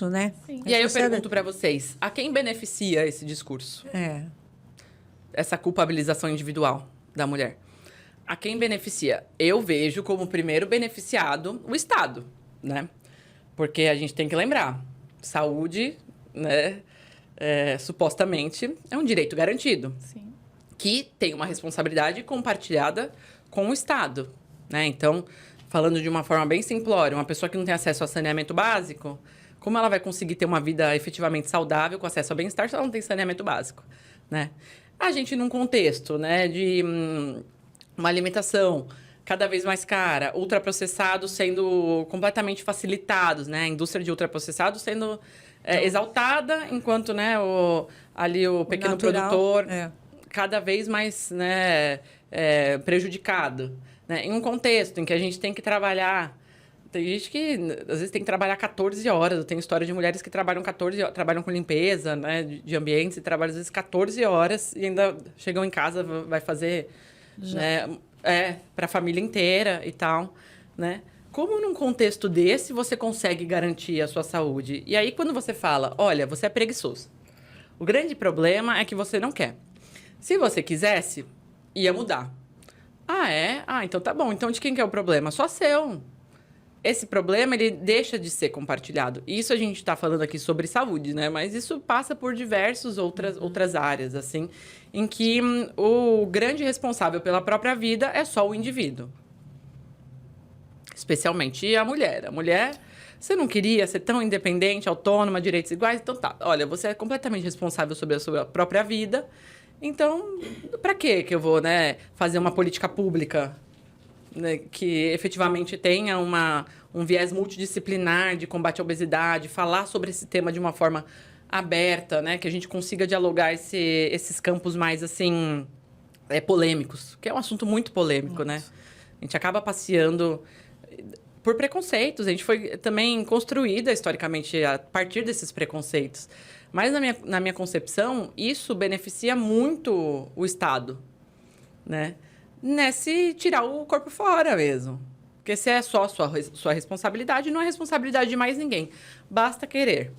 isso, né? Sim. E aí eu pergunto para vocês, a quem beneficia esse discurso? Essa culpabilização individual da mulher. A quem beneficia? Eu vejo como primeiro beneficiado o Estado, né? Porque a gente tem que lembrar, saúde, né, supostamente, é um direito garantido. Sim. Que tem uma responsabilidade compartilhada com o Estado, né? Então, falando de uma forma bem simplória, uma pessoa que não tem acesso a saneamento básico, como ela vai conseguir ter uma vida efetivamente saudável, com acesso ao bem-estar, se ela não tem saneamento básico, né? A gente, num contexto, né, de uma alimentação cada vez mais cara, ultraprocessados sendo completamente facilitados, né? A indústria de ultraprocessados sendo exaltada, enquanto, né, o pequeno natural, produtor cada vez mais, né, prejudicado, né? Em um contexto em que a gente tem que trabalhar... Tem gente que, às vezes, tem que trabalhar 14 horas. Eu tenho história de mulheres que trabalham 14 horas, trabalham com limpeza, né, de ambientes, e trabalham, às vezes, 14 horas e ainda chegam em casa, vai fazer, né, para a família inteira e tal, né? Como num contexto desse você consegue garantir a sua saúde? E aí, quando você fala, olha, você é preguiçoso. O grande problema é que você não quer. Se você quisesse, ia mudar. Ah, é? Ah, então tá bom. Então, de quem que é o problema? Só seu. Esse problema, ele deixa de ser compartilhado. Isso a gente está falando aqui sobre saúde, né? Mas isso passa por diversas outras áreas, assim, em que o grande responsável pela própria vida é só o indivíduo. Especialmente a mulher. A mulher, você não queria ser tão independente, autônoma, direitos iguais? Então tá, olha, você é completamente responsável sobre a sua própria vida. Então, para que eu vou, né, fazer uma política pública, né, que efetivamente tenha um viés multidisciplinar de combate à obesidade, falar sobre esse tema de uma forma aberta, né, que a gente consiga dialogar esses campos mais, assim, polêmicos, que é um assunto muito polêmico, né? A gente acaba passeando por preconceitos. A gente foi também construída, historicamente, a partir desses preconceitos. Mas, na minha concepção, isso beneficia muito o Estado, né? Nesse tirar o corpo fora mesmo. Porque se é só sua responsabilidade, não é responsabilidade de mais ninguém. Basta querer.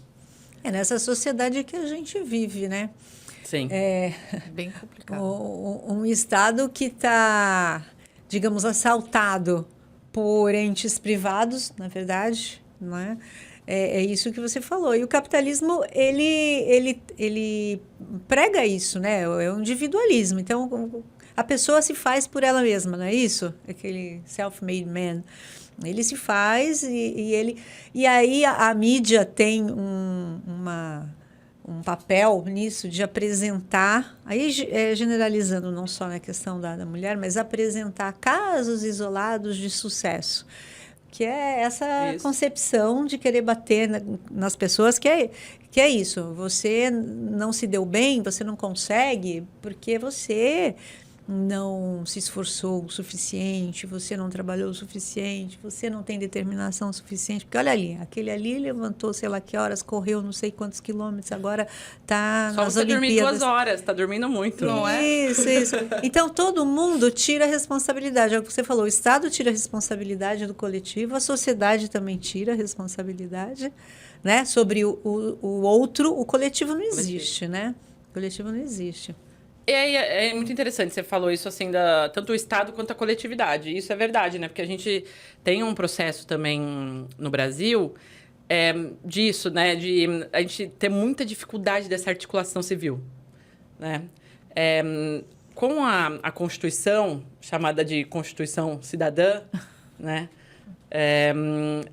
É nessa sociedade que a gente vive, né? Sim. Bem complicado. Um Estado que está, digamos, assaltado por entes privados, na verdade, não é? É isso que você falou. E o capitalismo, ele prega isso, né? É o individualismo. Então, a pessoa se faz por ela mesma, não é isso? Aquele self-made man. Ele se faz e aí a mídia tem um papel nisso de apresentar, aí generalizando não só na questão da mulher, mas apresentar casos isolados de sucesso. Que é essa concepção de querer bater nas pessoas, que é isso. Você não se deu bem, você não consegue, porque você não se esforçou o suficiente, você não trabalhou o suficiente, você não tem determinação suficiente. Porque olha ali, aquele ali levantou sei lá que horas, correu não sei quantos quilômetros, agora está nas Só você dormir 2 horas, está dormindo muito, não é? Isso. Então, todo mundo tira a responsabilidade. É o que você falou, o Estado tira a responsabilidade do coletivo, a sociedade também tira a responsabilidade, né? Sobre o outro, o coletivo não existe, né? O coletivo não existe. É muito interessante, você falou isso, assim, tanto o Estado quanto a coletividade. Isso é verdade, né? Porque a gente tem um processo também no Brasil disso, né? De a gente ter muita dificuldade dessa articulação civil, né? Com a Constituição, chamada de Constituição Cidadã, né?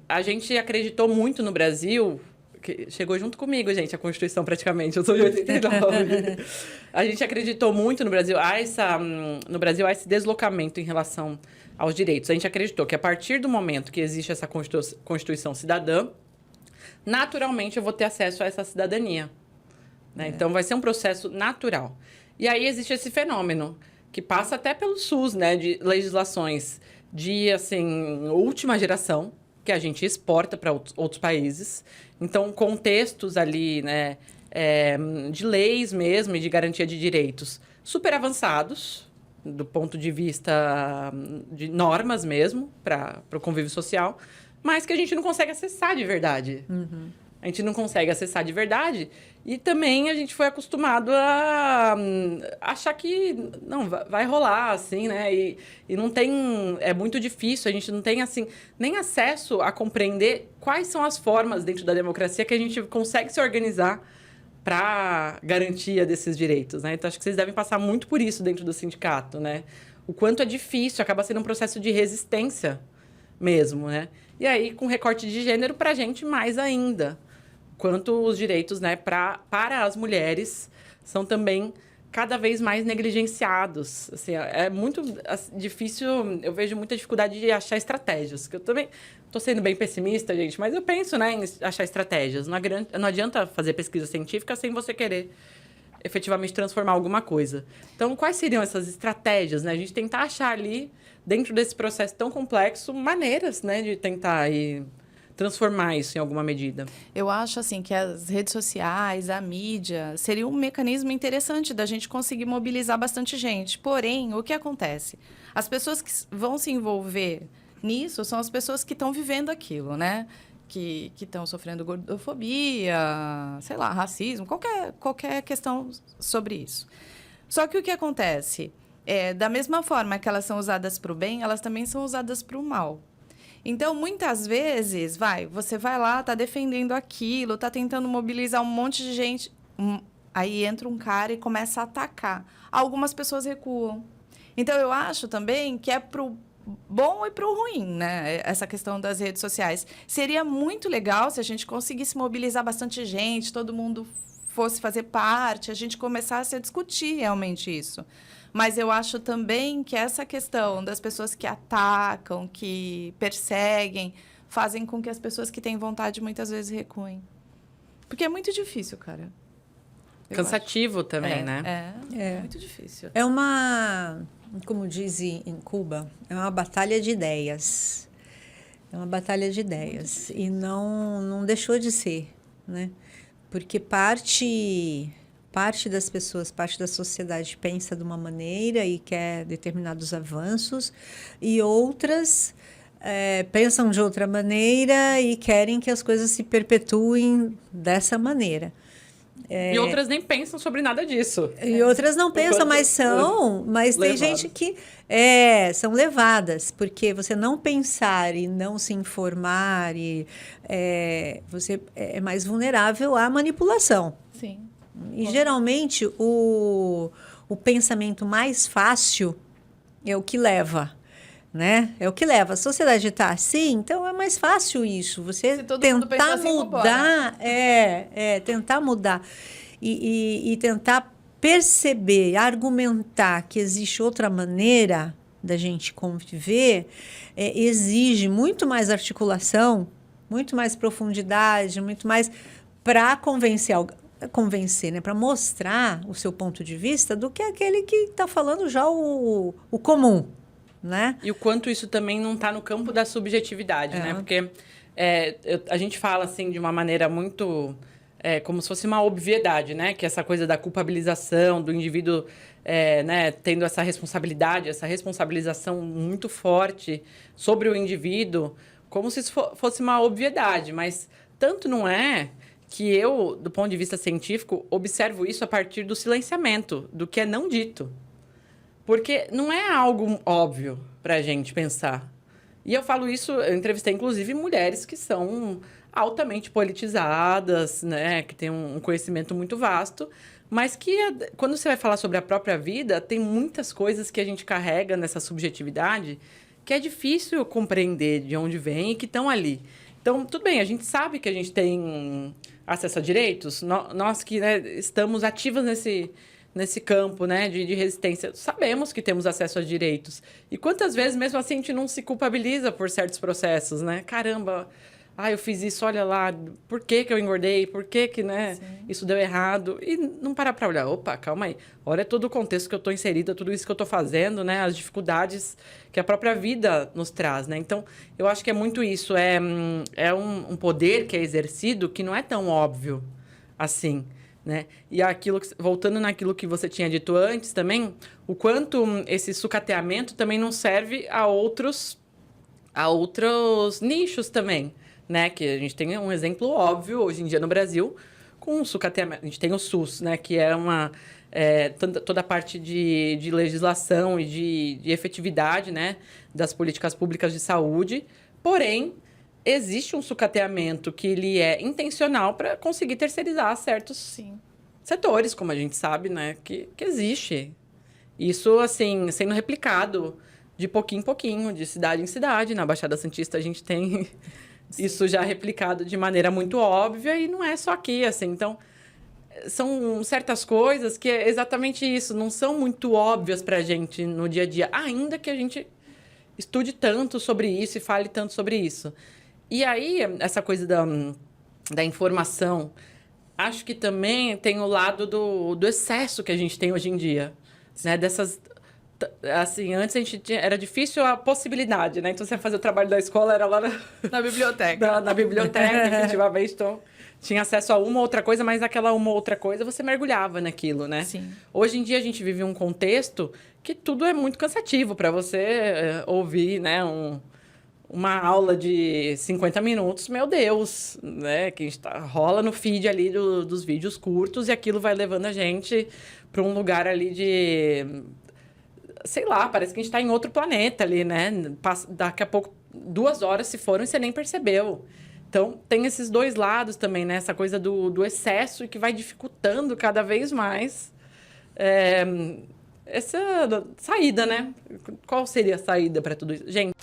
A gente acreditou muito no Brasil... Que chegou junto comigo, gente, a Constituição, praticamente. Eu sou de 89. A gente acreditou muito no Brasil. No Brasil, há esse deslocamento em relação aos direitos. A gente acreditou que, a partir do momento que existe essa Constituição cidadã, naturalmente eu vou ter acesso a essa cidadania. Né? Então, vai ser um processo natural. E aí, existe esse fenômeno, que passa até pelo SUS, né? De legislações de, assim, última geração, que a gente exporta para outros países. Então, contextos ali, né, de leis mesmo e de garantia de direitos super avançados, do ponto de vista de normas mesmo, para o convívio social, mas que a gente não consegue acessar de verdade. a gente não consegue acessar de verdade. E também a gente foi acostumado a achar que não vai rolar, assim, né? E não tem... É muito difícil, a gente não tem, assim, nem acesso a compreender quais são as formas dentro da democracia que a gente consegue se organizar para garantia desses direitos, né? Então, acho que vocês devem passar muito por isso dentro do sindicato, né? O quanto é difícil, acaba sendo um processo de resistência mesmo, né? E aí, com recorte de gênero, para a gente, mais ainda. Quanto os direitos, né, para as mulheres são também cada vez mais negligenciados. Assim, é muito difícil, eu vejo muita dificuldade de achar estratégias. Que eu também estou sendo bem pessimista, gente, mas eu penso, né, em achar estratégias. Não adianta fazer pesquisa científica sem você querer efetivamente transformar alguma coisa. Então, quais seriam essas estratégias, né? A gente tentar achar ali, dentro desse processo tão complexo, maneiras, né, de tentar aí transformar isso em alguma medida. Eu acho assim que as redes sociais, a mídia, seria um mecanismo interessante da gente conseguir mobilizar bastante gente. Porém, o que acontece? As pessoas que vão se envolver nisso são as pessoas que estão vivendo aquilo, né? Que estão sofrendo gordofobia, sei lá, racismo, qualquer questão sobre isso. Só que o que acontece? Da mesma forma que elas são usadas para o bem, elas também são usadas para o mal. Então, muitas vezes, você vai lá, está defendendo aquilo, está tentando mobilizar um monte de gente. Aí entra um cara e começa a atacar. Algumas pessoas recuam. Então, eu acho também que é para o bom e para o ruim, né? Essa questão das redes sociais. Seria muito legal se a gente conseguisse mobilizar bastante gente, todo mundo fosse fazer parte, a gente começasse a discutir realmente isso. Mas eu acho também que essa questão das pessoas que atacam, que perseguem, fazem com que as pessoas que têm vontade muitas vezes recuem. Porque é muito difícil, cara. Cansativo também, né? É muito difícil. É uma, como dizem em Cuba, é uma batalha de ideias. É uma batalha de ideias. E não deixou de ser, né? Porque parte das pessoas, parte da sociedade pensa de uma maneira e quer determinados avanços, e outras pensam de outra maneira e querem que as coisas se perpetuem dessa maneira. E outras nem pensam sobre nada disso. E outras não pensam, mas tem gente que são levadas, porque você não pensar e não se informar, você é mais vulnerável à manipulação. Sim. E, geralmente, o pensamento mais fácil é o que leva, né? É o que leva. A sociedade está assim, então é mais fácil isso. Você tentar mudar, tentar mudar e tentar perceber, argumentar que existe outra maneira da gente conviver, exige muito mais articulação, muito mais profundidade, muito mais para convencer, né, para mostrar o seu ponto de vista do que aquele que está falando já o comum, né? E o quanto isso também não está no campo da subjetividade, né? Porque a gente fala assim de uma maneira muito como se fosse uma obviedade, né? Que essa coisa da culpabilização do indivíduo, né, tendo essa responsabilidade, essa responsabilização muito forte sobre o indivíduo, como se isso fosse uma obviedade, mas tanto não é que eu, do ponto de vista científico, observo isso a partir do silenciamento, do que é não dito. Porque não é algo óbvio para a gente pensar. E eu falo isso, eu entrevistei, inclusive, mulheres que são altamente politizadas, né, que têm um conhecimento muito vasto, mas que, quando você vai falar sobre a própria vida, tem muitas coisas que a gente carrega nessa subjetividade que é difícil compreender de onde vem e que estão ali. Então, tudo bem, a gente sabe que a gente tem acesso a direitos, nós que, né, estamos ativas nesse campo, né, de resistência, sabemos que temos acesso a direitos. E quantas vezes, mesmo assim, a gente não se culpabiliza por certos processos, né? Caramba, eu fiz isso, olha lá, por que eu engordei? Por que né, isso deu errado? E não parar para olhar, opa, calma aí, olha todo o contexto que eu estou inserida, tudo isso que eu estou fazendo, né, as dificuldades que a própria vida nos traz, né? Então, eu acho que é muito isso, é um poder que é exercido que não é tão óbvio assim, né? E voltando naquilo que você tinha dito antes também, o quanto esse sucateamento também não serve a outros nichos também, né? Que a gente tem um exemplo óbvio hoje em dia no Brasil com o sucateamento. A gente tem o SUS, né? Que é toda a parte de legislação e de efetividade, né? Das políticas públicas de saúde. Porém, existe um sucateamento que ele é intencional para conseguir terceirizar certos setores, como a gente sabe, né? Que existe. Isso, assim, sendo replicado de pouquinho em pouquinho, de cidade em cidade. Na Baixada Santista a gente tem isso já replicado de maneira muito óbvia e não é só aqui, assim. Então, são certas coisas que é exatamente isso, não são muito óbvias para a gente no dia a dia, ainda que a gente estude tanto sobre isso e fale tanto sobre isso. E aí, essa coisa da informação, acho que também tem o lado do excesso que a gente tem hoje em dia, né? Assim, antes era difícil a possibilidade, né? Então, você ia fazer o trabalho da escola, era lá na biblioteca. Na biblioteca, efetivamente. Então, tinha acesso a uma ou outra coisa, mas aquela uma ou outra coisa você mergulhava naquilo, né? Sim. Hoje em dia, a gente vive um contexto que tudo é muito cansativo para você ouvir, né? Uma aula de 50 minutos, meu Deus, né? Que rola no feed ali dos vídeos curtos e aquilo vai levando a gente para um lugar ali sei lá, parece que a gente está em outro planeta ali, né? Daqui a pouco, 2 horas se foram e você nem percebeu. Então, tem esses dois lados também, né? Essa coisa do excesso que vai dificultando cada vez mais essa saída, né? Qual seria a saída para tudo isso? Gente...